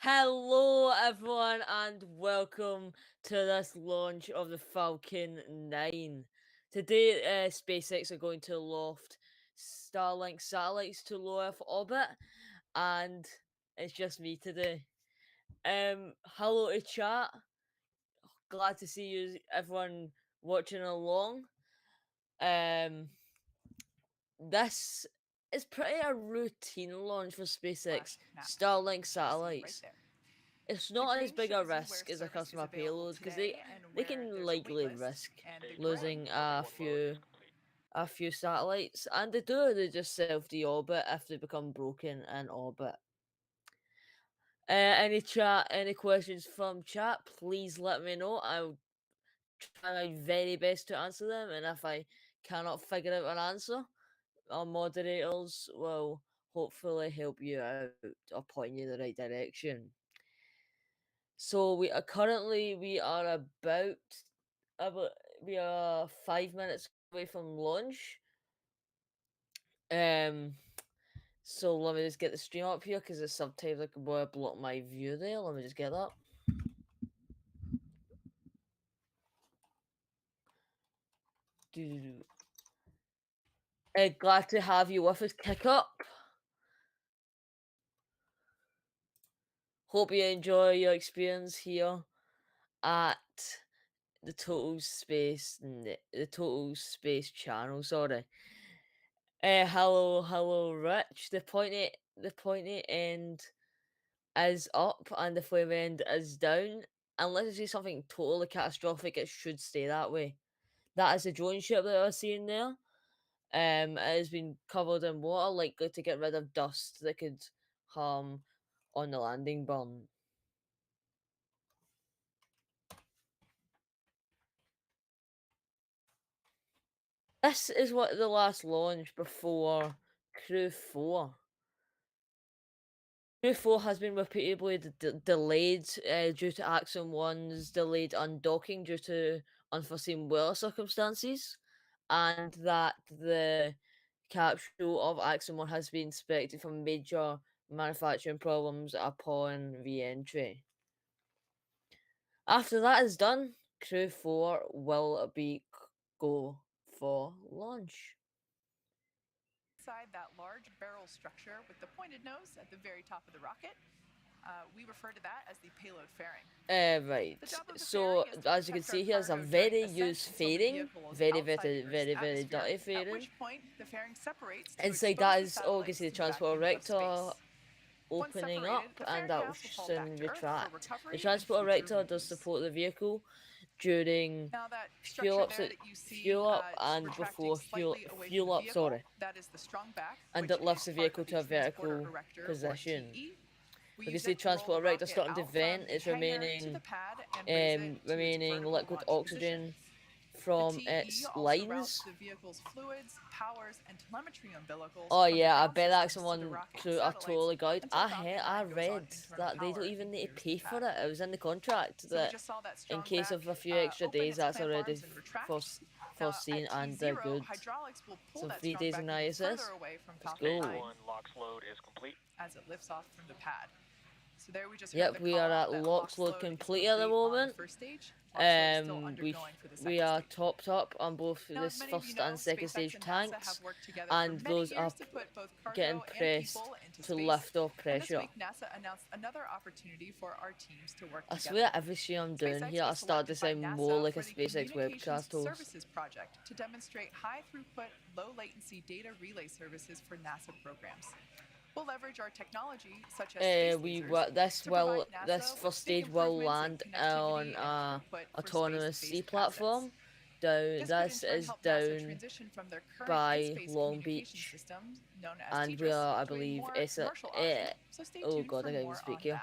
Hello, everyone, and welcome to this launch of the Falcon 9. Today, SpaceX are going to loft Starlink satellites to low Earth orbit, and it's just me today. Hello to chat. Glad to see you, everyone watching along. Um, this is pretty a routine launch for SpaceX Starlink satellites. It's not as big a risk as a customer payload because they can likely risk losing a few satellites, and they just self deorbit if they become broken in orbit. Any questions from chat? Please let me know. I'll try my very best to answer them, and if I cannot figure out an answer, our moderators will hopefully help you out or point you in the right direction. So we are about we are 5 minutes away from launch. Um, so let me just get the stream up here because sometimes I can block my view there. Let me just get that. Doo-doo-doo. Glad to have you with us. Kick up. Hope you enjoy your experience here at the Total Space channel. Sorry. Hello, Rich. The pointy end is up and the flame end is down. Unless it's something totally catastrophic, it should stay that way. That is a drone ship that I was seeing there. It has been covered in water, likely to get rid of dust that could harm on the landing burn. This is what the last launch before Crew 4. Crew 4 has been repeatedly delayed due to Axiom 1's delayed undocking due to unforeseen weather circumstances, and that the capsule of Axiom 1 has been inspected for major manufacturing problems upon re entry. After that is done, Crew 4 will go for launch. Inside that large barrel structure with the pointed nose at the very top of the rocket, we refer to that as the payload fairing. Right. So as you can see here, it's a very used fairing, very dirty fairing. Inside that is obviously the transport rector opening up, and that will soon retract. The transport rector does support the vehicle during fuel up and before fuel up. Sorry, and it lifts the vehicle to a vertical position. You can see transport rector starting to vent. It's remaining liquid oxygen from its lines. Oh yeah, I bet that someone crew are totally gutted. I read that they don't even need to pay for it. It was in the contract that in case of a few extra days, that's already foreseen and they're good. So 3 days in ISS. Let's go. As it lifts off from the pad. So there we just Yep, we are at LOX load complete at the moment. We are topped up on both this first and second stage tanks, and those are getting pressed to lift off pressure. I swear every stream I'm doing here, I start to sound more like a SpaceX webcast host. To demonstrate high throughput, low latency data relay services for NASA programs. We'll leverage our technology, such as this first stage will land on a autonomous sea platform. This is down by Long Beach, and we are, I believe, oh god, I can't even speak here.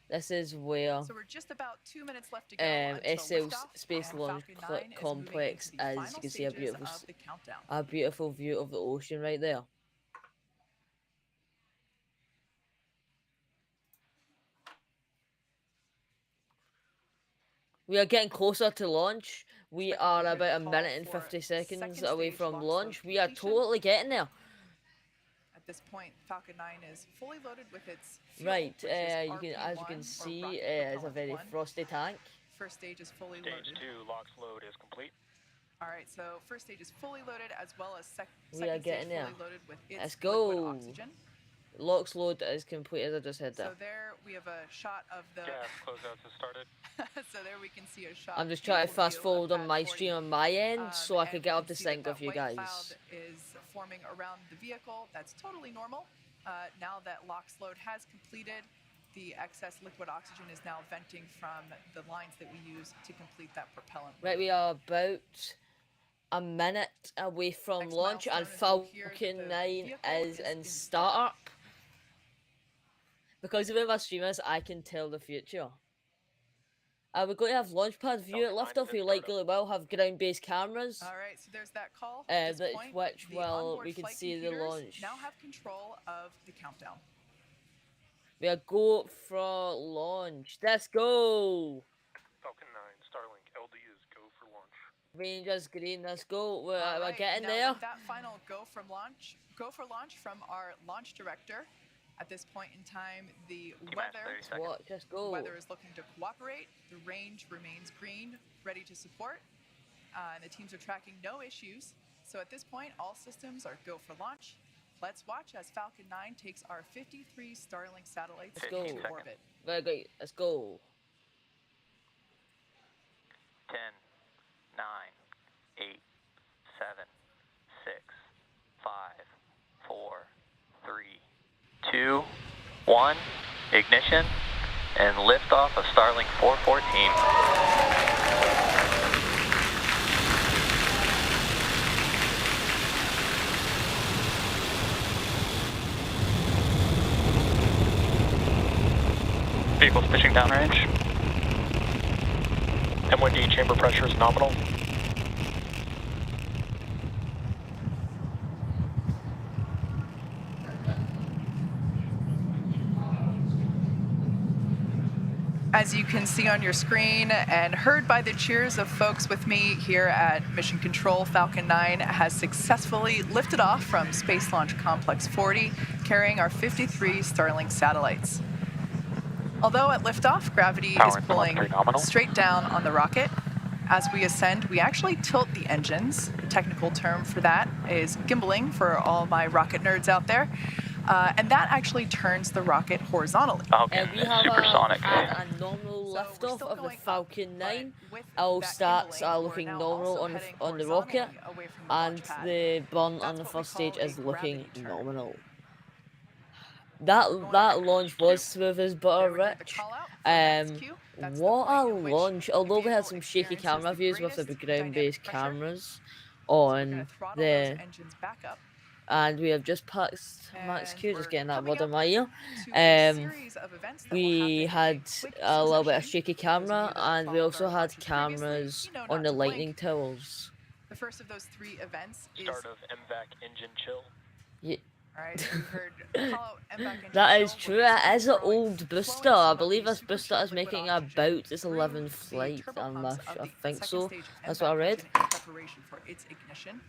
This is where SL Space Launch Complex is. You can see a beautiful view of the ocean right there. We are getting closer to launch. We are about a minute and 50 seconds away from launch. We are totally getting there. At this point, Falcon 9 is fully loaded with its fuel, Right, which is you can, as you RP1 can or see, rocket it's a propellant very 1. frosty tank. First stage is fully Stage loaded. 2 LOX load is complete. All right, so first stage is fully loaded, as well as We are second stage getting there. fully loaded with Let's its liquid go. oxygen. LOX load is complete, as I just said there. So there we have a shot of the Gas closeouts has started. so there we can see a shot. I'm just trying to beautiful fast view of forward on Pad my 40. stream on my end so I And could we get up can to see sync that with you white cloud guys. is forming around the vehicle. That's totally normal. Now that LOX load has completed, the excess liquid oxygen is now venting from the lines that we use to complete that propellant load. Right, we are about a minute away from Next launch, and milestone is we'll hear that Falcon the 9 vehicle is is in in startup. Because of where my stream is, I can tell the future. We're going to have launchpad view at liftoff. We likely will have ground-based cameras. All right, so there's that call. At this point, which the will onboard we can flight see the computers launch. now have control of the countdown. We are go for launch. Let's go. Falcon 9 Starlink LD is go for launch. Rangers green. Let's go. We're Right, getting now there. With that final go for launch from our launch director. At this point in time, the Just go. weather is looking to cooperate. The range remains green, ready to support. And the teams are tracking no issues. So at this point, all systems are go for launch. Let's watch as Falcon 9 takes our 53 Starlink satellites into orbit. Very good. Let's go. 10, 9, 8, 7, 6, 5, 4, 3, 2, 1. Ignition and liftoff of Starlink 414. Vehicle's pitching downrange. MOD chamber pressure is nominal. As you can see on your screen and heard by the cheers of folks with me here at Mission Control, Falcon 9 has successfully lifted off from Space Launch Complex 40, carrying our 53 Starlink satellites. Although at liftoff, gravity is pulling straight down on the rocket, as we ascend, we actually tilt the engines. The technical term for that is gimbaling for all my rocket nerds out there. And that actually turns the rocket horizontally. Falcon We have supersonic. had a normal liftoff of the Falcon 9. All stats are looking normal on the rocket, and the burn on the first stage is looking nominal. That launch was smooth as butter, Rich. What a launch! Although we had some shaky camera views with the ground-based cameras on the, and we have just passed Max Q, just getting that word in my ear. We had a little bit of shaky camera, and we also had cameras on the lightning towers. The first of those 3 events is Start of MVAC engine chill. Yeah. Alright, you heard call out MVAC engine That is chill, true. which It is an flowing old booster. some I of believe the this booster superchill is making liquid oxygen about its through 11th the flight, and turbopumps I of the think second so. stage That's what I MVAC read. engine in preparation for its ignition.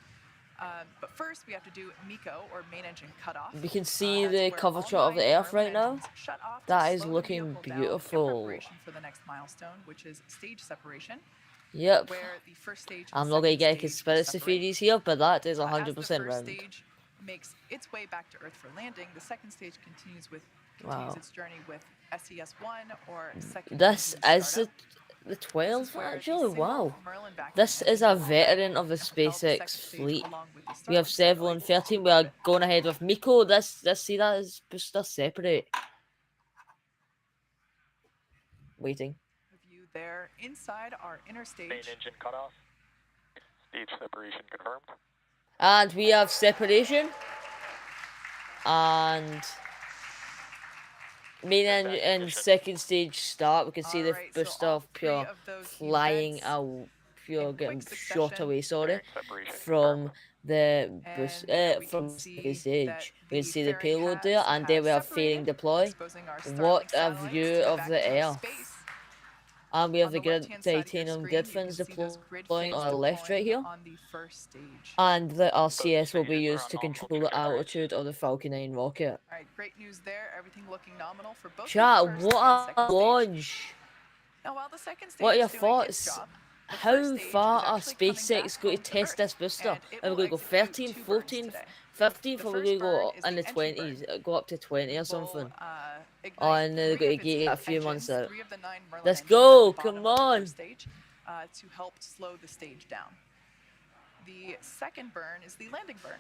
But first, we have to do MECO, or main engine cutoff. We can see That's the where cover all shot of the 9 Earth right now. engines shut off to That is slow the looking vehicle down in beautiful. preparation for the next milestone, which is stage separation. Yep. Where the first stage I'm not going to get conspiracy theories here, but that is 100% as the first round. stage makes its way back to Earth for landing, the second stage continues its journey with SES-1 or second. This is the 12th, actually. Wow. This is a veteran of the SpaceX fleet. We have several and 13. We are going ahead with Miko. See that is booster separate. Waiting. View there inside our inner stage. Main engine cutoff. Stage separation confirmed. And we have separation. And main engine and second stage start. We can see the booster pure flying out, pure getting shot away. Sorry, from the boost from the second stage. We can see the payload there, and there we have failing deploy. What a view of the Earth! And we have On the the left-hand side of your titanium screen, grid you can fins see those deploying grid on fins our left right deploying here. on the first stage. And the RCS will be stages are used on to nominal control the trajectories. altitude of the Falcon 9 rocket. All right, great news there. Everything looking nominal for both the Chat, first what and a second stage. launch! Now, while the second stage What are your is doing its thoughts? job, the first How stage far is are actually coming back SpaceX going home to to test Earth, this booster? and it Are we will going to go execute 13, two burns 14, today. 15th, The or are we first going to burn go is in the the entry 20s? burn. Go up to 20 or It will something? ignite Oh, and they're 3 going of to its get 8 a few months engines, out. 3 of the 9 Merlin Let's engines go! at the bottom Come of the on! first stage to help slow the stage down. The second burn is the landing burn,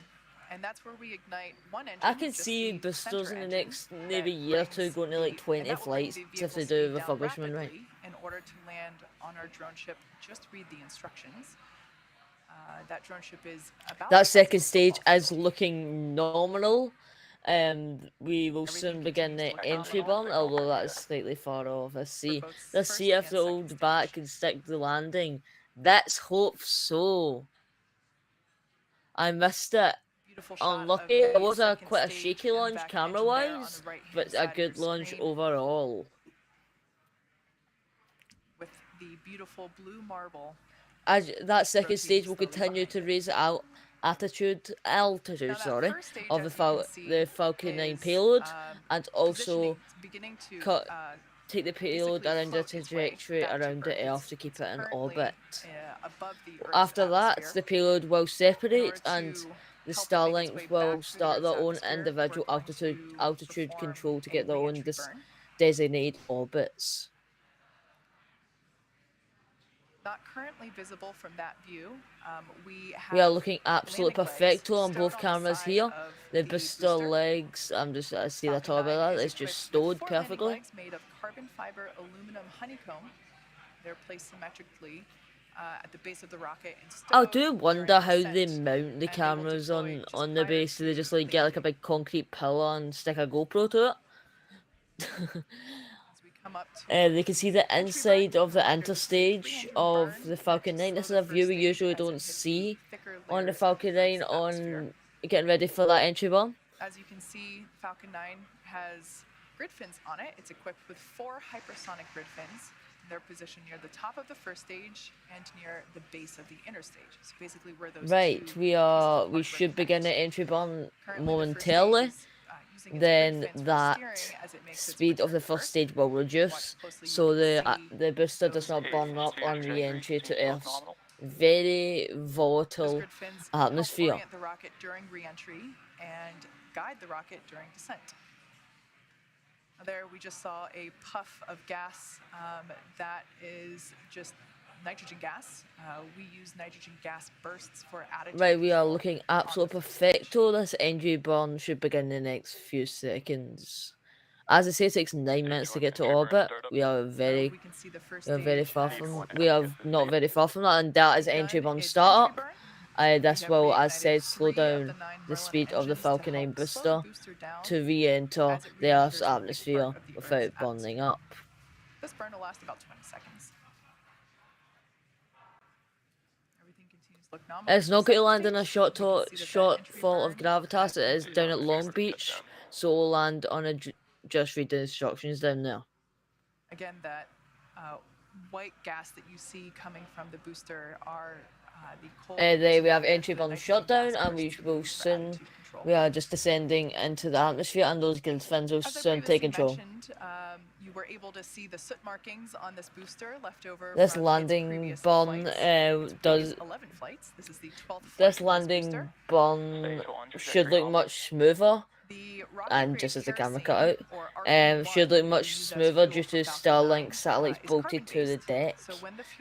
and that's where we ignite one engine, I can just see the boosters center in the engine, next maybe year or two brings going to like 20 that will bring flights the if vehicle they speed do down refurbishment right. rapidly in order to land on our drone ship. Just read the instructions. That drone ship is about That the size second of a stage football is field. looking nominal. We will Everything soon begin continues to the look entry nominal burn, although that's slightly far off. Let's for see. both Let's first see if and the second old stage. bat can stick the landing. Let's hope so. I missed it. Beautiful shot of Unlucky. It the was second quite a stage shaky and launch back camera engine there on wise, the right-hand but a side of your good launch screen, overall. with the beautiful blue marble. As that second rotating stage will slowly continue behind to it. raise the altitude, Now that sorry, first stage, of as you can see, the Falcon 9 is payload, and positioning, also it's beginning to take the payload basically around the float its way trajectory back to around the Earth. Earth to keep It's it in currently orbit. above the Earth's After that, atmosphere. the payload will In separate order and to the help it make its way Starlink will back through the start Earth's their own atmosphere, individual we're going to altitude perform control to a get their own re-entry burn. designated orbits. Not currently visible from that view. We We are have looking absolutely landing legs perfecto on stowed both on the cameras side here. of The the booster booster. legs, I see that Falcon all 9 about that. is It's just equipped with stowed 4 landing perfectly. legs made of carbon fiber aluminum honeycomb. They're placed symmetrically at the base of the rocket and I stowed do during wonder how descent, they mount the and they will cameras deploy just on the prior base. Do they to just like get like a landing. big concrete pillar and stick a GoPro to it? As we come up to They can see the entry burn, inside of the reminder, this is a interstage 3-engine of burn the meant Falcon to 9. slow This is the a view first we stage usually as it don't hits the see thicker on the layers of the Falcon 9 Earth's atmosphere. on getting ready for that entry burn. As you can see, Falcon 9 has grid fins on it. It's equipped with 4 hypersonic grid fins. They're positioned near the top of the first stage and near the base of the inner stage. So basically where those Right, two we should begin the entry burn Currently, momentarily. the first stage is using its Then grid fins for that steering as it makes its speed of return the to first Earth. stage will Watch reduce, closely, you so can see the booster does those not grid burn fins up on activate. re-entry to Both Earth's nominal. very Those volatile grid fins atmosphere. help orient the rocket during re-entry and guide the rocket during descent. There we just saw a puff of gas. That is just nitrogen gas. We use nitrogen gas bursts for attitude Right, we are control looking on absolute the first stage. perfecto. This entry burn should begin in the next few seconds. As I say, it takes 9 minutes to get to orbit. We are We can see the first stage we are not very far from that, and that is entry burn startup. This will, as said, slow down the speed of the Falcon 9 booster to re-enter the Earth's atmosphere without burning up. This burn will last about 20 seconds. Everything continues to look nominal. It's not going to land in a shortfall shortfall of gravitas. It is down at Long Beach, so we'll land on a just read the instructions down there. Again, that white gas that you see coming from the booster are the cold. We have entry burn shutdown, and we will soon. We are just descending into the atmosphere, and those grid fins will soon take control. You were able to see the soot markings on this booster left over. This landing burn does. 11 flights. This is the 12th flight This landing burn should look much smoother. And just as the camera cut out, should look much smoother due to Starlink satellites bolted to the deck.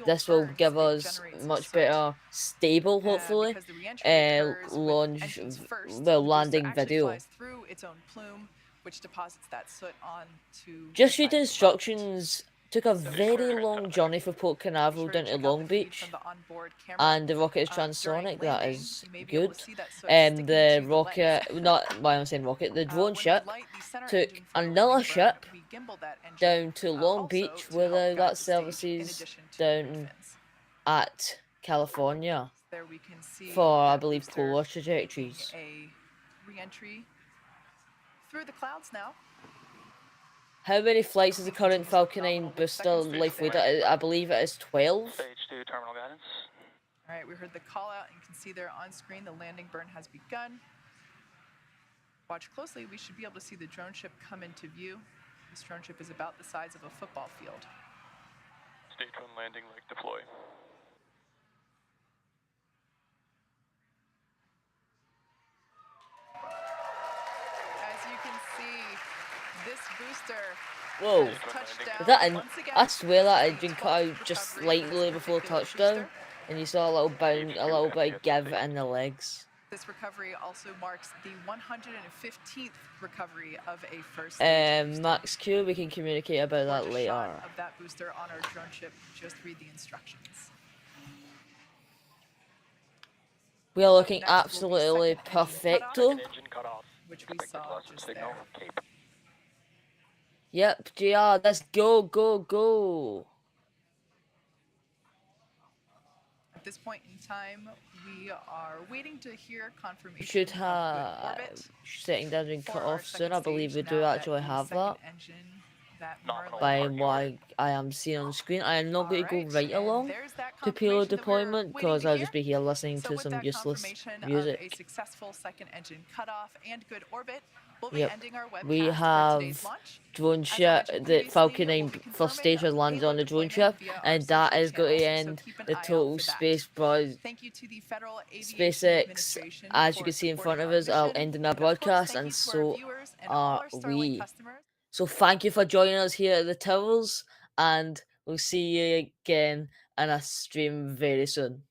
This will give us much better, stable, hopefully, landing video. Just read the instructions. Took a very long journey from Port Canaveral down to Long Beach, and the rocket is transonic. That is good. The rocket, the drone ship took another ship down to Long Beach, where that services down at California for, I believe, polar trajectories. A re-entry through the clouds now. How many flights is the current Continues Falcon 9 nominal with booster second stage life weight? there. I believe it is 12. Stage 2 terminal guidance. All right, we heard the call out, and you can see there on screen the landing burn has begun. Watch closely, we should be able to see the drone ship come into view. This drone ship is about the size of a football field. Stage 1 landing leg deploy. As you can see, this booster Whoa. has touched down Is that once again. I swear This that is had the been cut 12th out just recovery for this slightly before particular touchdown, booster. and you saw a little bound, a little bit of give in the legs. This recovery also marks the 115th recovery of a first stage booster. Max Q, we can communicate about that Gorgeous later. shot of that booster on our drone ship. Just read the instructions. We are looking Next will be absolutely second engine perfecto. Engine cut off. Which we Expected saw loss of just signal. there. Cape. Yep, JR, let's go, go, go. At this point in time, we are waiting to hear confirmation We should of good have orbit setting down and for cut our off soon. second I believe we stage do now actually that the have second that. engine, that Nominal By parking what order. I am seeing on the screen, I am not going to go Alright, right and along there's that to payload confirmation that we're deployment waiting because to I'll hear. just be here listening So to with some that useless confirmation of a music. successful second engine cutoff and good orbit, we'll be Yep. ending our webcast We for today's have launch. drone As I ship, mentioned the previously, Falcon we'll 9 be first stage has confirming landed on payload the drone deployment ship, via our and that social is going to channels, so end keep an the eye out total for that. space broad. Thank you to the Federal Aviation SpaceX, Administration as you for can see in front supporting of our us, are mission. ending our And of course, broadcast, thank and you to our so viewers and all are our Starlink we. customers. So thank you for joining us here at the Towers, and we'll see you again in a stream very soon.